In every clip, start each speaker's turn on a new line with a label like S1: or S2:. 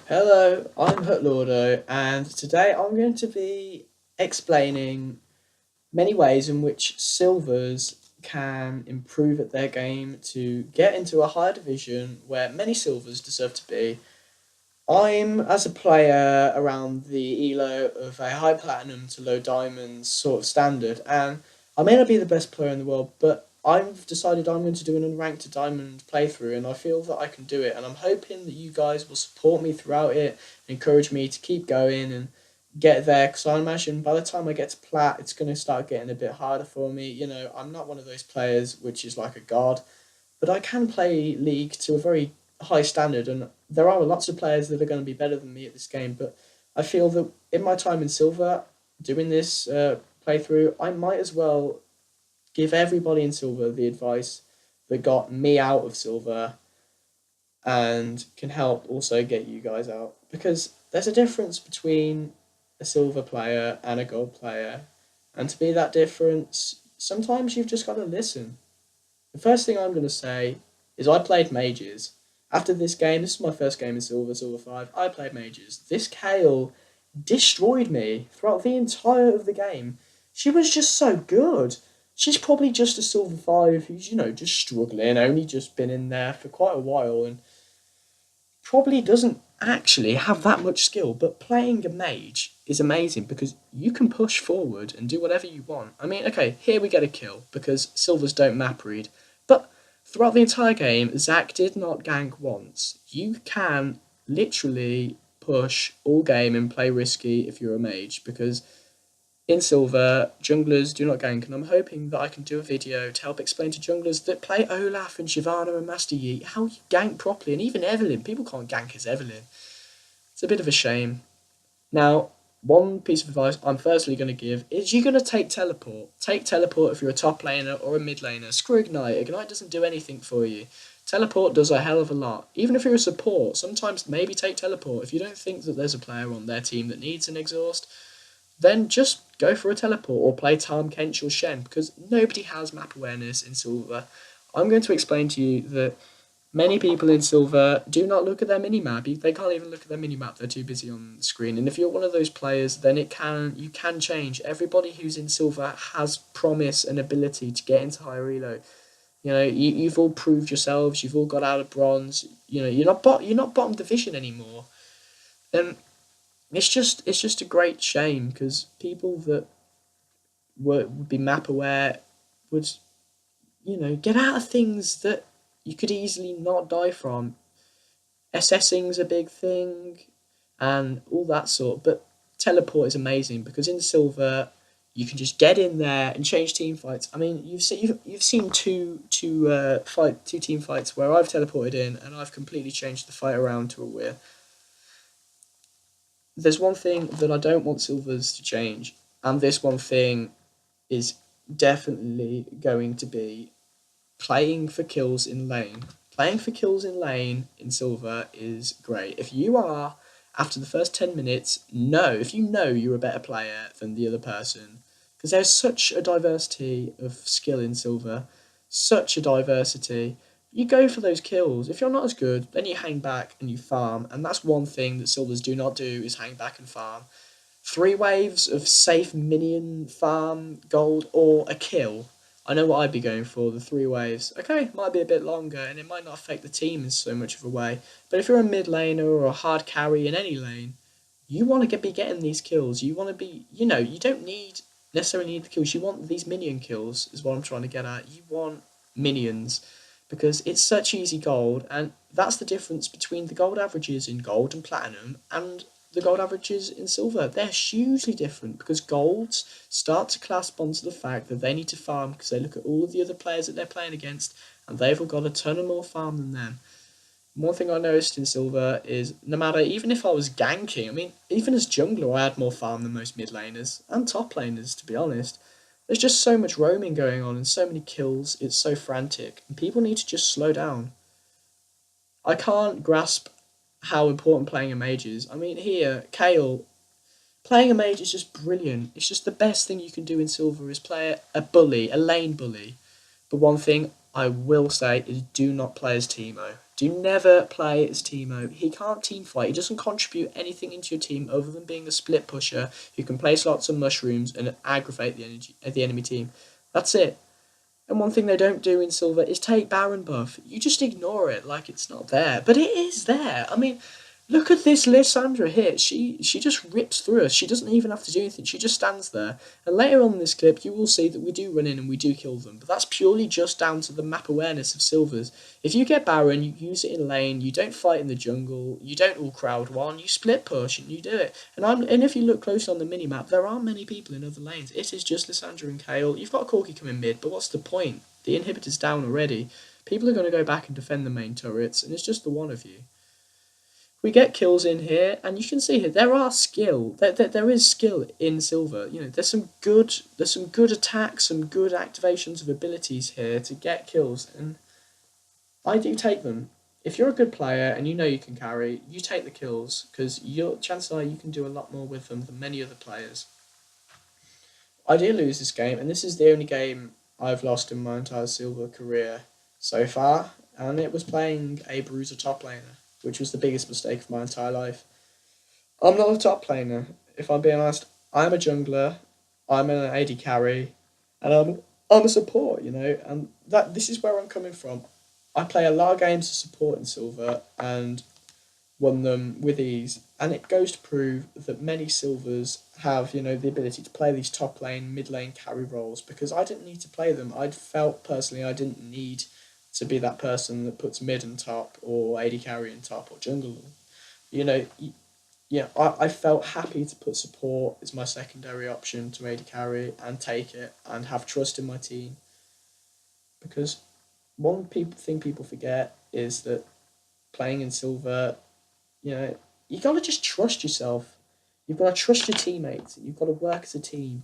S1: Hello, I'm Hutlordo, and today I'm going to be explaining many ways in which silvers can improve at their game to get into a higher division where many silvers deserve to be. I'm, as a player, around the elo of a high platinum to low diamonds sort of standard, and I may not be the best player in the world, but I've decided I'm going to do an unranked to diamond playthrough, and I feel that I can do it, and I'm hoping that you guys will support me throughout it, encourage me to keep going and get there, because I imagine by the time I get to plat, it's going to start getting a bit harder for me. I'm not one of those players which is like a god, but I can play League to a very high standard, and there are lots of players that are going to be better than me at this game. But I feel that in my time in Silver, doing this playthrough, I might as well give everybody in Silver the advice that got me out of Silver and can help also get you guys out. Because there's a difference between a Silver player and a Gold player, and to be that difference, sometimes you've just got to listen. The first thing I'm going to say is I played mages. After this game, this is my first game in Silver 5, I played mages. This Kale destroyed me throughout the entire of the game. She was just so good. She's probably just a Silver 5 who's, just struggling, only just been in there for quite a while and probably doesn't actually have that much skill, but playing a mage is amazing because you can push forward and do whatever you want. I mean, okay, here we get a kill because silvers don't map read, but throughout the entire game, Zac did not gank once. You can literally push all game and play risky if you're a mage because in Silver, junglers do not gank, and I'm hoping that I can do a video to help explain to junglers that play Olaf and Shyvana and Master Yi how you gank properly, and even Evelyn. People can't gank as Evelyn. It's a bit of a shame. Now, one piece of advice I'm firstly going to give is you're going to take teleport. Take teleport if you're a top laner or a mid laner. Screw Ignite. Ignite doesn't do anything for you. Teleport does a hell of a lot. Even if you're a support, sometimes maybe take teleport. If you don't think that there's a player on their team that needs an exhaust, then just go for a teleport or play Tahm, Kench, or Shen because nobody has map awareness in Silver. I'm going to explain to you that many people in Silver do not look at their minimap. They can't even look at their minimap. They're too busy on the screen. And if you're one of those players, then you can change. Everybody who's in Silver has promise and ability to get into higher elo. You've all proved yourselves. You've all got out of bronze. You're not bottom division anymore. And it's just a great shame because people that would be map aware would get out of things that you could easily not die from. Assessing's a big thing and all that sort, but teleport is amazing because in Silver you can just get in there and change team fights. I mean, you've seen two team fights where I've teleported in and I've completely changed the fight around to a win. There's one thing that I don't want Silvers to change, and this one thing is definitely going to be playing for kills in lane. Playing for kills in lane in Silver is great. If you are, after the first 10 minutes, if you know you're a better player than the other person, because there's such a diversity of skill in Silver, such a diversity. You go for those kills. If you're not as good, then you hang back and you farm. And that's one thing that Silvers do not do is hang back and farm. 3 waves of safe minion farm, gold, or a kill. I know what I'd be going for, the 3 waves. Okay, might be a bit longer and it might not affect the team in so much of a way. But if you're a mid laner or a hard carry in any lane, you want to be getting these kills. You want to be, you don't necessarily need the kills. You want these minion kills, is what I'm trying to get at. You want minions because it's such easy gold, and that's the difference between the gold averages in gold and platinum and the gold averages in silver. They're hugely different because golds start to clasp onto the fact that they need to farm because they look at all of the other players that they're playing against and they've all got a ton of more farm than them. One thing I noticed in silver is no matter, even if I was ganking, I mean, even as jungler, I had more farm than most mid laners and top laners, to be honest. There's just so much roaming going on and so many kills, it's so frantic, and people need to just slow down. I can't grasp how important playing a mage is. I mean, here, Kale, playing a mage is just brilliant. It's just the best thing you can do in silver is play a bully, a lane bully. But one thing I will say is do not play as Teemo. Do never play as Teemo. He can't team fight. He doesn't contribute anything into your team other than being a split pusher who can place lots of mushrooms and aggravate the enemy team. That's it. And one thing they don't do in Silver is take Baron buff. You just ignore it like it's not there. But it is there. I mean, look at this Lissandra here. She just rips through us. She doesn't even have to do anything. She just stands there. And later on in this clip, you will see that we do run in and we do kill them. But that's purely just down to the map awareness of Silvers. If you get Baron, you use it in lane, you don't fight in the jungle, you don't all crowd one, you split push and you do it. And if you look close on the minimap, there aren't many people in other lanes. It is just Lissandra and Kale. You've got Corki coming mid, but what's the point? The inhibitor's down already. People are going to go back and defend the main turrets, and it's just the one of you. We get kills in here, and you can see here there are skill. There is skill in Silver. You know, there's some good attacks, some good activations of abilities here to get kills, and I do take them. If you're a good player and you know you can carry, you take the kills because your chances are you can do a lot more with them than many other players. I do lose this game, and this is the only game I've lost in my entire Silver career so far, and it was playing a bruiser top laner, which was the biggest mistake of my entire life. I'm not a top laner, if I'm being honest. I'm a jungler, I'm an AD carry, and I'm a support, you know, and this is where I'm coming from. I play a lot of games of support in Silver and won them with ease, and it goes to prove that many Silvers have, you know, the ability to play these top lane, mid lane carry roles, because I didn't need to play them. I felt personally I didn't need to be that person that puts mid and top, or AD carry and top, or jungle. You know, yeah, I felt happy to put support as my secondary option to AD carry and take it and have trust in my team, because thing people forget is that playing in Silver, you know, you got to just trust yourself. You've got to trust your teammates. You've got to work as a team.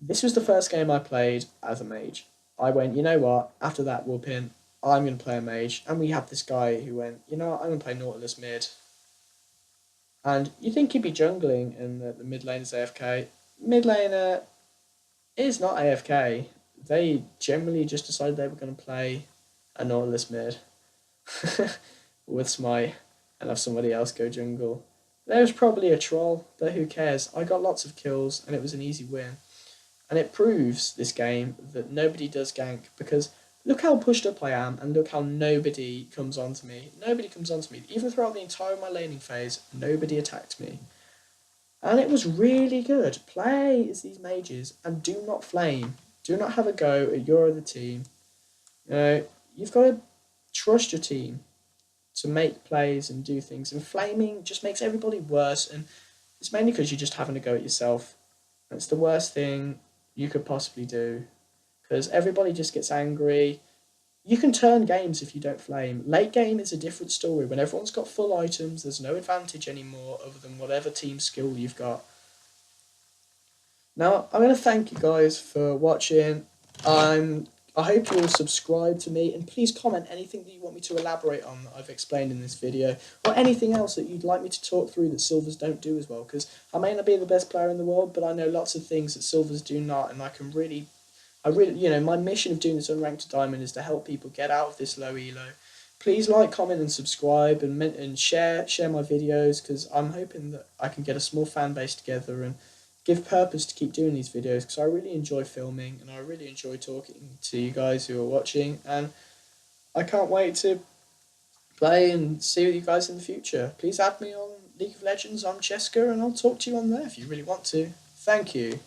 S1: This was the first game I played as a mage. I went, you know what, after that whooping, I'm going to play a mage. And we have this guy who went, you know what, I'm going to play Nautilus mid. And you think he'd be jungling and the mid lane is AFK. Mid laner is not AFK. They generally just decided they were going to play a Nautilus mid with Smite and have somebody else go jungle. There was probably a troll, but who cares? I got lots of kills and it was an easy win. And it proves, this game, that nobody does gank, because look how pushed up I am and look how nobody comes onto me. Nobody comes onto me. Even throughout the entire of my laning phase, nobody attacked me. And it was really good. Play as these mages and do not flame. Do not have a go at your other team. You know, you've got to trust your team to make plays and do things. And flaming just makes everybody worse. And it's mainly because you're just having a go at yourself. And it's the worst thing you could possibly do. Because everybody just gets angry. You can turn games if you don't flame. Late game is a different story. When everyone's got full items, there's no advantage anymore other than whatever team skill you've got. Now, I'm going to thank you guys for watching. I hope you'll subscribe to me, and please comment anything that you want me to elaborate on that I've explained in this video, or anything else that you'd like me to talk through that Silvers don't do as well, because I may not be the best player in the world, but I know lots of things that Silvers do not, and I really, you know, my mission of doing this Unranked to Diamond is to help people get out of this low elo. Please like, comment, and subscribe, and share my videos, because I'm hoping that I can get a small fan base together and give purpose to keep doing these videos, because I really enjoy filming and I really enjoy talking to you guys who are watching, and I can't wait to play and see you guys in the future. Please add me on League of Legends on Cheska, and I'll talk to you on there if you really want to. Thank you.